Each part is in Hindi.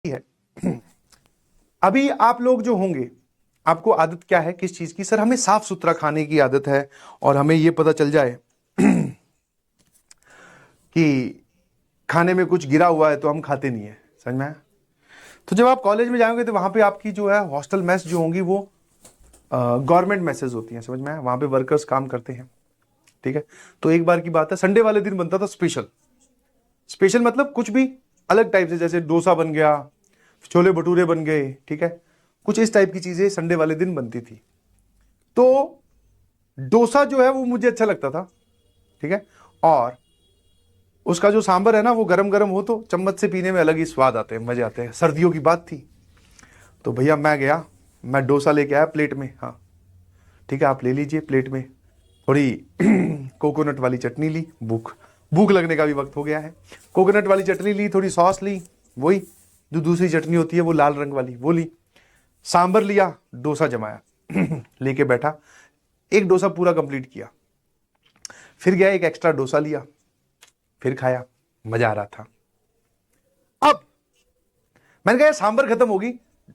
है। अभी आप लोग जो होंगे, आपको आदत क्या है किस चीज की? सर हमें साफ सुथरा खाने की आदत है और हमें यह पता चल जाए कि खाने में कुछ गिरा हुआ है तो हम खाते नहीं है। समझ में आया? तो जब आप कॉलेज में जाओगे तो वहां पे आपकी जो है हॉस्टल मेस जो होंगी वो गवर्नमेंट मैसेज होती हैं। समझ में आया? वहां पे वर्कर्स काम करते हैं। ठीक है। तो एक बार की बात है, संडे वाले दिन बनता था स्पेशल। स्पेशल मतलब कुछ भी अलग टाइप से, जैसे डोसा बन गया, छोले भटूरे बन गए। ठीक है। कुछ इस टाइप की चीजें संडे वाले दिन बनती थी। तो डोसा जो है वो मुझे अच्छा लगता था। ठीक है। और उसका जो सांबर है ना, वो गरम गरम हो तो चम्मच से पीने में अलग ही स्वाद आते हैं, मजे आते हैं। सर्दियों की बात थी। तो भैया मैं गया, मैं डोसा लेके आया प्लेट में। हाँ ठीक है, आप ले लीजिए। प्लेट में थोड़ी कोकोनट वाली चटनी ली। भूख भूख लगने का भी वक्त हो गया है। कोकोनट वाली चटनी ली, थोड़ी सॉस ली, वही जो दूसरी चटनी होती है वो लाल रंग वाली, वो ली। सांबर लिया, डोसा जमाया लेके बैठा, एक डोसा पूरा कंप्लीट किया। फिर गया, एक एक्स्ट्रा डोसा लिया, फिर खाया, मजा आ रहा था। अब मैंने कहा सांबर खत्म होगी,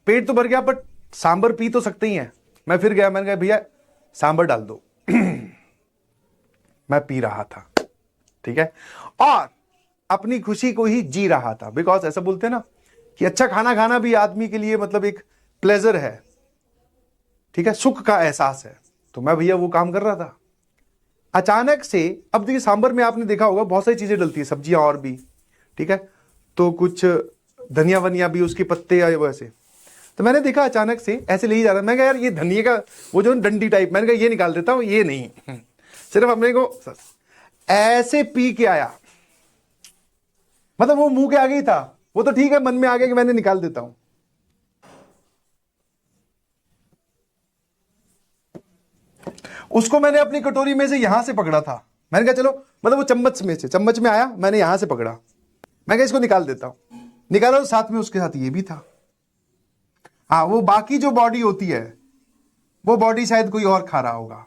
पेट तो भर गया बट सांबर पी तो सकते ही हैं। मैं फिर गया, मैंने कहा भैया सांबर डाल दो मैं पी रहा था। ठीक है। और अपनी खुशी को ही जी रहा था। बिकॉज ऐसा बोलते हैं ना कि अच्छा खाना खाना भी आदमी के लिए मतलब एक प्लेजर है। ठीक है, सुख का एहसास है। तो मैं भैया वो काम कर रहा था। अचानक से, अब देखिए सांबर में आपने देखा होगा बहुत सारी चीजें डलती है, सब्जियां और भी। ठीक है। तो कुछ धनिया वनिया भी, उसके पत्ते या वैसे। तो मैंने देखा अचानक से ऐसे ले ही जा रहा, मैं कहा यार ये धनिया का वो जो डंडी टाइप, मैंने कहा ये निकाल देता हूं। ये नहीं, सिर्फ अपने को ऐसे पी के आया। मतलब वो मुंह के आगे ही था, वो तो ठीक है, मन में आ गया कि मैंने निकाल देता हूं। उसको मैंने अपनी कटोरी में से यहां से पकड़ा था। मैंने कहा चलो, मतलब वो चम्मच में से, चम्मच में आया, मैंने यहां से पकड़ा। मैं कहा इसको निकाल देता हूं। निकाला तो साथ में उसके साथ ये भी था। हाँ, वो बाकी जो बॉडी होती है वो बॉडी शायद कोई और खा रहा होगा।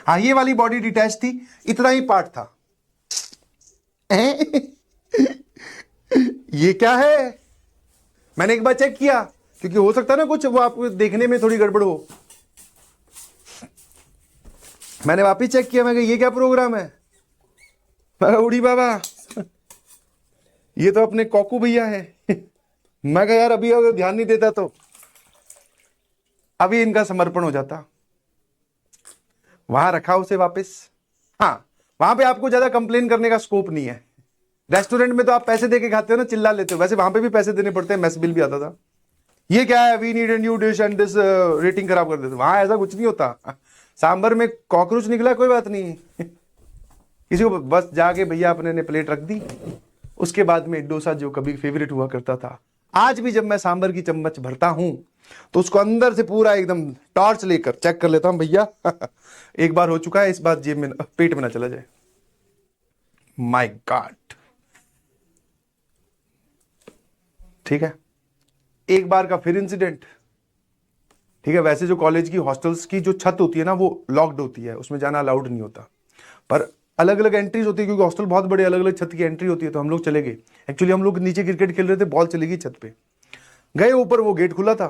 हाँ, ये वाली बॉडी डिटैच थी, इतना ही पार्ट था। ये क्या है? मैंने एक बार चेक किया, क्योंकि हो सकता है ना कुछ वो आपको देखने में थोड़ी गड़बड़ हो। मैंने वापिस चेक किया, मैं कहा ये क्या प्रोग्राम है? मैं उड़ी बाबा, ये तो अपने कॉकू भैया है। मैं कहा यार अभी अगर ध्यान नहीं देता तो अभी इनका समर्पण हो जाता। वहां रखा उसे वापस। हाँ, वहां पे आपको ज्यादा कंप्लेन करने का स्कोप नहीं है। रेस्टोरेंट में तो आप पैसे देके खाते हो ना, चिल्ला लेते हो, वैसे वहां पे भी पैसे देने पड़ते हैं, मेस बिल भी आता था। ये क्या है, we need a new dish and this, rating खराब कर देते। वहां ऐसा कुछ नहीं होता। सांबर में कॉकरोच निकला कोई बात नहीं किसी को, बस जाके भैया अपने ने प्लेट रख दी। उसके बाद में डोसा जो कभी फेवरेट हुआ करता था, आज भी जब मैं सांबर की चम्मच भरता हूं तो उसको अंदर से पूरा एकदम टॉर्च लेकर चेक कर लेता हूं भैया एक बार हो चुका है, इस बार जेब में पेट में ना चला जाए। My God. ठीक है। एक बार का फिर इंसिडेंट। ठीक है, वैसे जो कॉलेज की हॉस्टल्स की जो छत होती है ना वो लॉक्ड होती है, उसमें जाना अलाउड नहीं होता, पर अलग अलग एंट्रीज होती है, क्योंकि हॉस्टल बहुत बड़े, अलग अलग छत की एंट्री होती है। तो हम लोग चले गए। एक्चुअली हम लोग नीचे क्रिकेट खेल रहे थे, बॉल चली गई छत पे। गए ऊपर, वो गेट खुला था।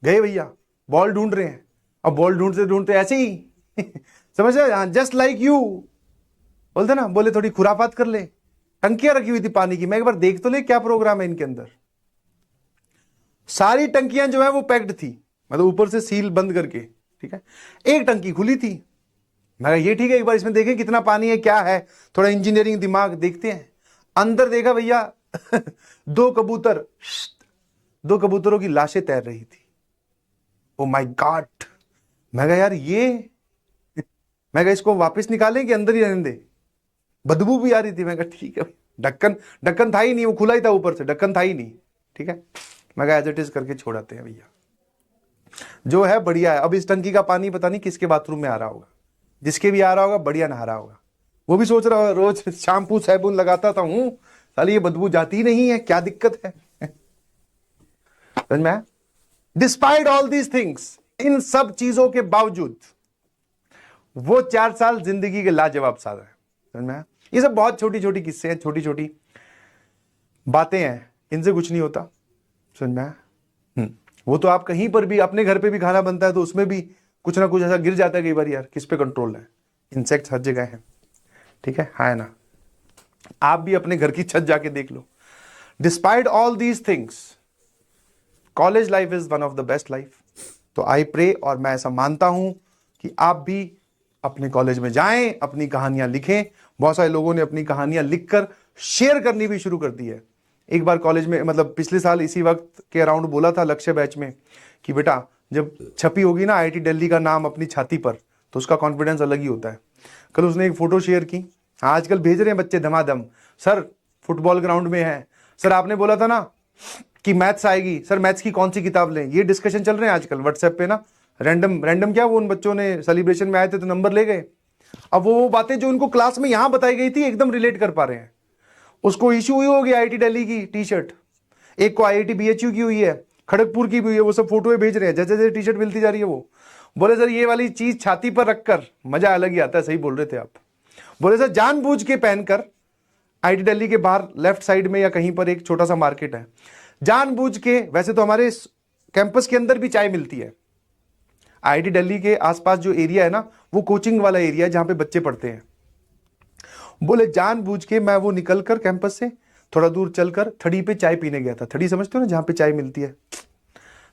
गए भैया, बॉल ढूंढ रहे हैं। अब बॉल ढूंढते ढूंढते ऐसे ही समझ रहे, जस्ट लाइक यू बोलते ना, बोले थोड़ी खुरापात कर ले। टंकियां रखी हुई थी पानी की, मैं एक बार देख तो ले क्या प्रोग्राम है इनके अंदर। सारी टंकियां जो है वो पैक्ड थी, मतलब ऊपर से सील बंद करके। ठीक है। एक टंकी खुली थी। मैं ये ठीक है, एक बार इसमें देखें कितना पानी है, क्या है, थोड़ा इंजीनियरिंग दिमाग देखते हैं। अंदर देखा भैया दो कबूतर, दो कबूतरों की लाशें तैर रही थी। Oh my God. मैं कहा यार ये, मैं कहा इसको वापस निकालें कि अंदर ही रहने दे? बदबू भी आ रही थी। मैं कहा ठीक है, ढक्कन ढक्कन था ही नहीं, वो खुला ही था, ऊपर से ढक्कन था ही नहीं। ठीक है। मैं कहा एज इट इज करके छोड़ाते हैं भैया, जो है बढ़िया है। अब इस टंकी का पानी पता नहीं किसके बाथरूम में आ रहा होगा, जिसके भी आ रहा होगा बढ़िया नहा रहा होगा। वो भी सोच रहा होगा रोज शैम्पू सैबुन लगाता था हूं, साली ये बदबू जाती नहीं है, क्या दिक्कत है? समझ में आया? डिस्पाइट ऑल दीज थिंग्स, इन सब चीजों के बावजूद वो 4 साल जिंदगी के लाजवाब साल है। समझ में आया? ये सब बहुत छोटी छोटी किस्से हैं, छोटी छोटी बातें हैं, इनसे कुछ नहीं होता, समझ में आया? वो तो आप कहीं पर भी, अपने घर पे भी खाना बनता है तो उसमें भी कुछ ना कुछ ऐसा गिर जाता है कई बार, यार किस पे कंट्रोल है? इंसेक्ट्स हर जगह हैं, ठीक है ना? आप भी अपने घर की छत जाके देख लो। Despite all these things, college life is one of the best life. तो आई प्रे, और मैं ऐसा मानता हूं कि आप भी अपने कॉलेज में जाएं, अपनी कहानियां लिखें। बहुत सारे लोगों ने अपनी कहानियां लिखकर शेयर करनी भी शुरू कर दी है। एक बार कॉलेज में, मतलब पिछले साल इसी वक्त के अराउंड बोला था लक्ष्य बैच में कि बेटा जब छपी होगी ना IIT दिल्ली का नाम अपनी छाती पर, तो उसका कॉन्फिडेंस अलग ही होता है। कल उसने एक फोटो शेयर की, आजकल भेज रहे हैं बच्चे धमाधम, सर फुटबॉल ग्राउंड में है, सर आपने बोला था ना कि मैथ्स आएगी, सर मैथ्स की कौन सी किताब लें, ये डिस्कशन चल रहे हैं आजकल व्हाट्सएप पे ना। रैंडम क्या, वो उन बच्चों ने सेलिब्रेशन में आए थे तो नंबर ले गए। अब वो बातें जो उनको क्लास में यहां बताई गई थी एकदम रिलेट कर पा रहे हैं। उसको इश्यू हुई होगी IIT दिल्ली की टी शर्ट, एक को IIT BHU की हुई है, खड़गपुर की भी हुई है, वो सब फोटो भेज रहे हैं, जैसे जैसे टी शर्ट मिलती जा रही है वो। बोले सर ये वाली चीज छाती पर रखकर मजा अलग ही आता है। सही बोल रहे थे आप। बोले सर जानबूझ के पहनकर, IIT दिल्ली के बाहर लेफ्ट साइड में या कहीं पर एक छोटा सा मार्केट है, जानबूझ के, वैसे तो हमारे कैंपस के अंदर भी चाय मिलती है, IIT दिल्ली के आसपास जो एरिया है ना वो कोचिंग वाला एरिया है जहां पे बच्चे पढ़ते हैं। बोले जानबूझ के मैं वो निकलकर कैंपस से थोड़ा दूर चलकर थड़ी पे चाय पीने गया था। थड़ी समझते हो ना, जहां पे चाय मिलती है,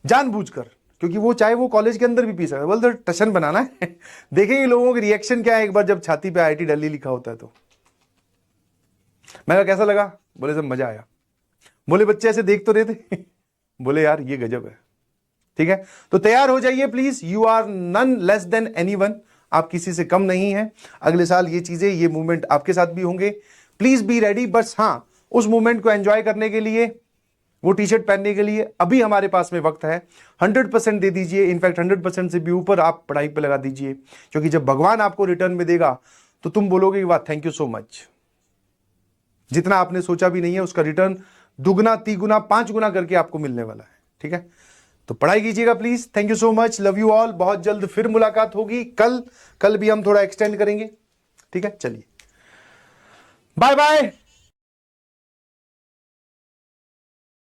जानबूझकर, क्योंकि वो चाय वो कॉलेज के अंदर भी पी सकता है। बोलते टशन बनाना है देखेंगे लोगों के रिएक्शन क्या है एक बार जब छाती पे IIT दिल्ली लिखा होता है तो। मैं कहा कैसा लगा? बोले सब मजा आया। बोले बच्चे ऐसे देख तो रहे थे बोले यार ये गजब है। ठीक है, तो तैयार हो जाइए please, you are none less than anyone, आप किसी से कम नहीं हैं। अगले साल ये चीजें, ये मूवमेंट आपके साथ भी होंगे, प्लीज बी रेडी। बस हाँ, उस मूवमेंट को एंजॉय करने के लिए, वो टी शर्ट पहनने के लिए अभी हमारे पास में वक्त है। 100% दे दीजिए, इनफैक्ट 100% से भी ऊपर आप पढ़ाई पे लगा दीजिए, क्योंकि जब भगवान आपको रिटर्न में देगा तो तुम बोलोगे कि वाह थैंक यू सो मच। जितना आपने सोचा भी नहीं है उसका रिटर्न दुगना, तिगुना, 5 गुना करके आपको मिलने वाला है। ठीक है, तो पढ़ाई कीजिएगा please. Thank you so much, love you all. बहुत जल्द फिर मुलाकात होगी, कल भी हम थोड़ा एक्सटेंड करेंगे। ठीक है, चलिए बाय बाय।